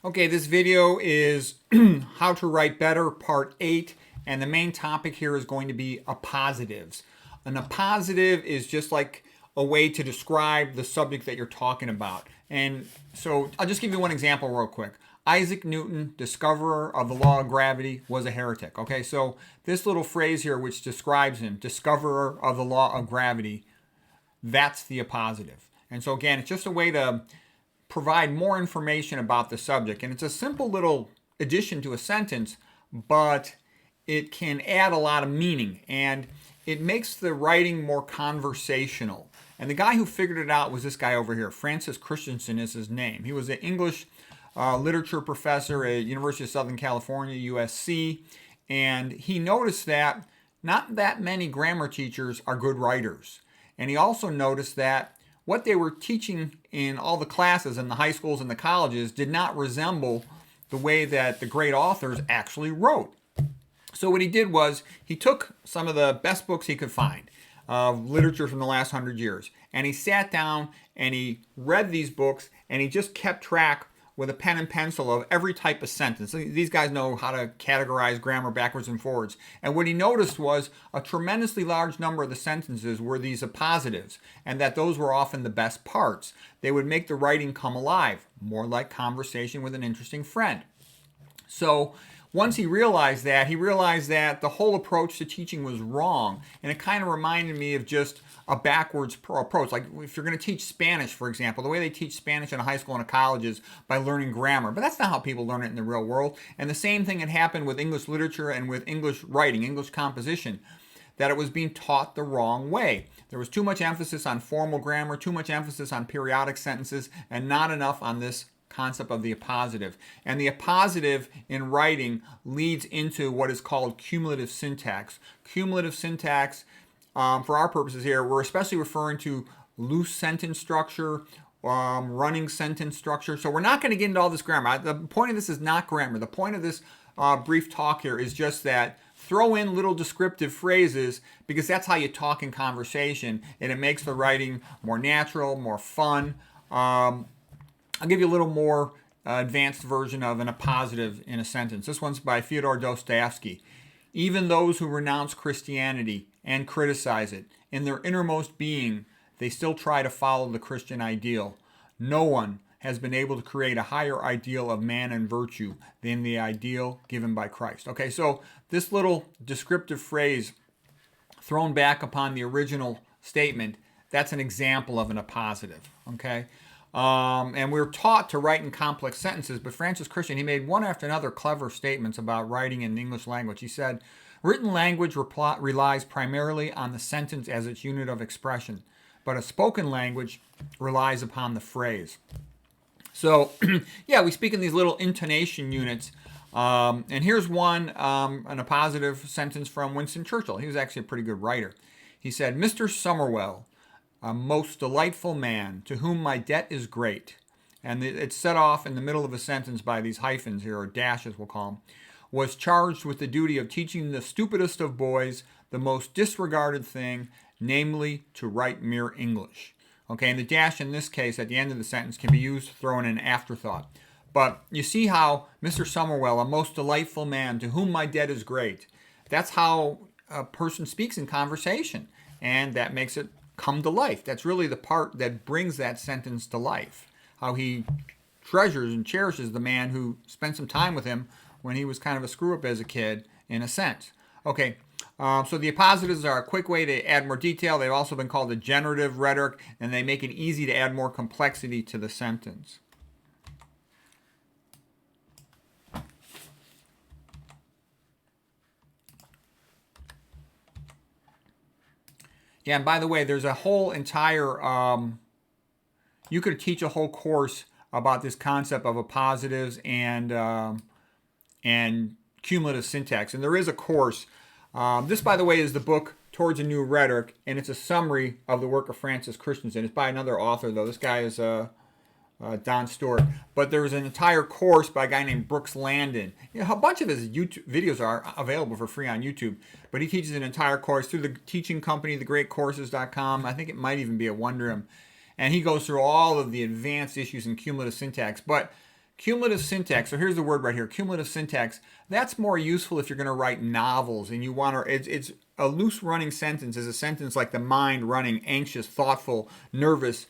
Okay, this video is how to write better, part 8, and the main topic here is going to be appositives. An appositive is just like a way to describe the subject that you're talking about. And so I'll just give you one example real quick. Isaac Newton, discoverer of the law of gravity, was a heretic. Okay, so this little phrase here which describes him, discoverer of the law of gravity, that's the appositive. And so again, it's just a way to provide more information about the subject. And it's a simple little addition to a sentence, but it can add a lot of meaning and it makes the writing more conversational. And the guy who figured it out was this guy over here. Francis Christensen is his name. He was an English literature professor at University of Southern California, USC. And he noticed that not that many grammar teachers are good writers. And he also noticed that what they were teaching in all the classes in the high schools and the colleges did not resemble the way that the great authors actually wrote. So what he did was he took some of the best books he could find of literature from the last 100 years, and he sat down and he read these books and he just kept track with a pen and pencil of every type of sentence. These guys know how to categorize grammar backwards and forwards. And what he noticed was a tremendously large number of the sentences were these appositives, and that those were often the best parts. They would make the writing come alive, more like conversation with an interesting friend. So once he realized that the whole approach to teaching was wrong, and it kind of reminded me of just a backwards approach. Like if you're going to teach Spanish, for example, the way they teach Spanish in a high school and a college is by learning grammar. But that's not how people learn it in the real world. And the same thing had happened with English literature and with English writing, English composition, that it was being taught the wrong way. There was too much emphasis on formal grammar, too much emphasis on periodic sentences, and not enough on this concept of the appositive. And the appositive in writing leads into what is called cumulative syntax. Cumulative syntax, for our purposes here, we're especially referring to loose sentence structure, running sentence structure. So we're not going to get into all this grammar. The point of this is not grammar. The point of this brief talk here is just that throw in little descriptive phrases because that's how you talk in conversation, and it makes the writing more natural, more fun. I'll give you a little more advanced version of an appositive in a sentence. This one's by Fyodor Dostoevsky. Even those who renounce Christianity and criticize it, in their innermost being, they still try to follow the Christian ideal. No one has been able to create a higher ideal of man and virtue than the ideal given by Christ. Okay, so this little descriptive phrase thrown back upon the original statement, that's an example of an appositive. Okay. And we're taught to write in complex sentences, but Francis Christian, he made one after another clever statements about writing in the English language. He said, written language relies primarily on the sentence as its unit of expression, but a spoken language relies upon the phrase. So, yeah, we speak in these little intonation units. And here's one, an appositive sentence from Winston Churchill. He was actually a pretty good writer. He said, Mr. Somerwell, a most delightful man, to whom my debt is great. And it's set off in the middle of a sentence by these hyphens here, or dashes we'll call them, was charged with the duty of teaching the stupidest of boys the most disregarded thing, namely to write mere English. Okay, and the dash in this case at the end of the sentence can be used to throw in an afterthought. But you see how Mr. Somerwell, a most delightful man, to whom my debt is great. That's how a person speaks in conversation, and that makes it come to life. That's really the part that brings that sentence to life. How he treasures and cherishes the man who spent some time with him when he was kind of a screw-up as a kid, in a sense. Okay, so the appositives are a quick way to add more detail. They've also been called a generative rhetoric, and they make it easy to add more complexity to the sentence. Yeah, and by the way, there's a whole entire, you could teach a whole course about this concept of appositives and cumulative syntax. And there is a course. This, by the way, is the book Towards a New Rhetoric, and it's a summary of the work of Francis Christensen. It's by another author, though. This guy is Don Stewart. But there was an entire course by a guy named Brooks Landon. You know, a bunch of his YouTube videos are available for free on YouTube. But he teaches an entire course through the teaching company, thegreatcourses.com. I think it might even be a Wondrium. And he goes through all of the advanced issues in cumulative syntax. But Cumulative syntax. So here's the word right here, cumulative syntax. That's more useful if you're going to write novels and you want to, it's a loose running sentence is a sentence like the mind running, anxious, thoughtful, nervous,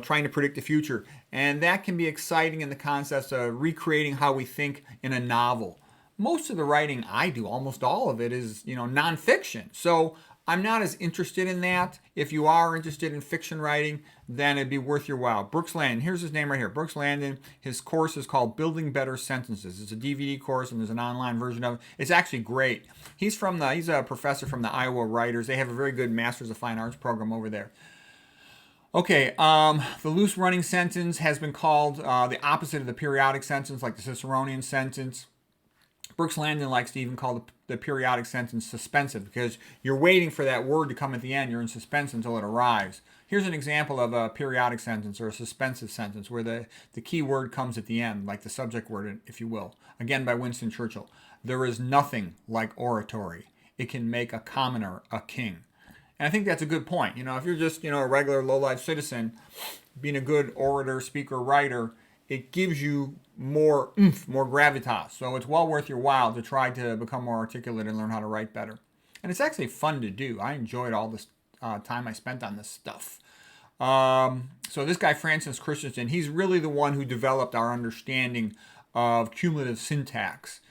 trying to predict the future. And that can be exciting in the concept of recreating how we think in a novel. Most of the writing I do, almost all of it, is, nonfiction. So I'm not as interested in that. If you are interested in fiction writing, then it'd be worth your while. Brooks Landon, here's his name right here. Brooks Landon, his course is called Building Better Sentences. It's a DVD course and there's an online version of it. It's actually great. He's a professor from the Iowa Writers. They have a very good Masters of Fine Arts program over there. Okay, the loose running sentence has been called the opposite of the periodic sentence, like the Ciceronian sentence. Brooks Landon likes to even call the periodic sentence suspensive because you're waiting for that word to come at the end. You're in suspense until it arrives. Here's an example of a periodic sentence or a suspensive sentence where the key word comes at the end, like the subject word, if you will. Again, by Winston Churchill. There is nothing like oratory. It can make a commoner a king. And I think that's a good point. If you're just, a regular low-life citizen, being a good orator, speaker, writer, it gives you more oomph, more gravitas. So it's well worth your while to try to become more articulate and learn how to write better. And it's actually fun to do. I enjoyed all this time I spent on this stuff. So this guy, Francis Christensen, he's really the one who developed our understanding of cumulative syntax.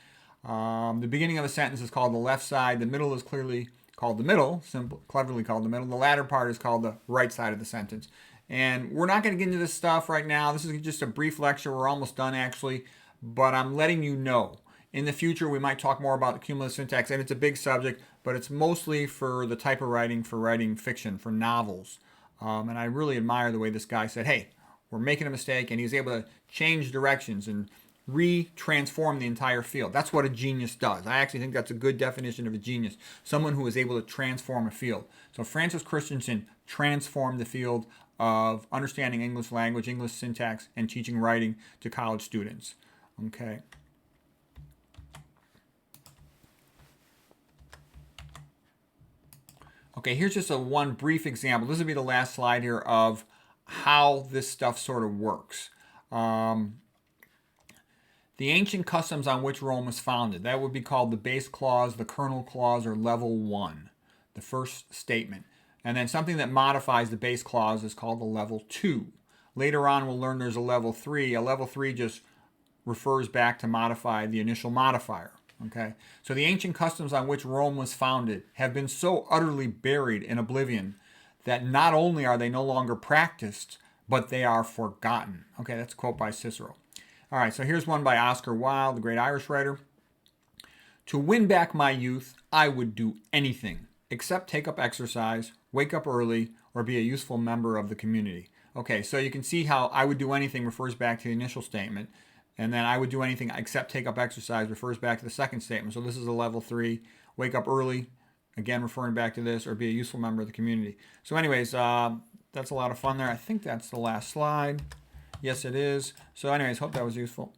The beginning of a sentence is called the left side. The middle is clearly called the middle, cleverly called the middle. The latter part is called the right side of the sentence. And we're not going to get into this stuff right now. This is just a brief lecture. We're almost done, actually. But I'm letting you know. In the future, we might talk more about the cumulative syntax. And it's a big subject, but it's mostly for the type of writing, for writing fiction, for novels. And I really admire the way this guy said, hey, we're making a mistake. And he was able to change directions and re-transform the entire field. That's what a genius does. I actually think that's a good definition of a genius. Someone who is able to transform a field. So Francis Christensen transformed the field of understanding English language, English syntax, and teaching writing to college students. Okay. Okay, here's just one brief example. This will be the last slide here of how this stuff sort of works. The ancient customs on which Rome was founded. That would be called the base clause, the kernel clause, or level 1, the first statement. And then something that modifies the base clause is called a level 2. Later on, we'll learn there's a level 3. A level 3 just refers back to modify the initial modifier. Okay? So the ancient customs on which Rome was founded have been so utterly buried in oblivion that not only are they no longer practiced, but they are forgotten. Okay, that's a quote by Cicero. All right, so here's one by Oscar Wilde, the great Irish writer. To win back my youth, I would do anything except take up exercise, wake up early, or be a useful member of the community. Okay, so you can see how I would do anything refers back to the initial statement, and then I would do anything except take up exercise refers back to the second statement. So this is a level 3. Wake up early, again referring back to this, or be a useful member of the community. So anyways, that's a lot of fun there. I think that's the last slide. Yes, it is. So anyways, hope that was useful.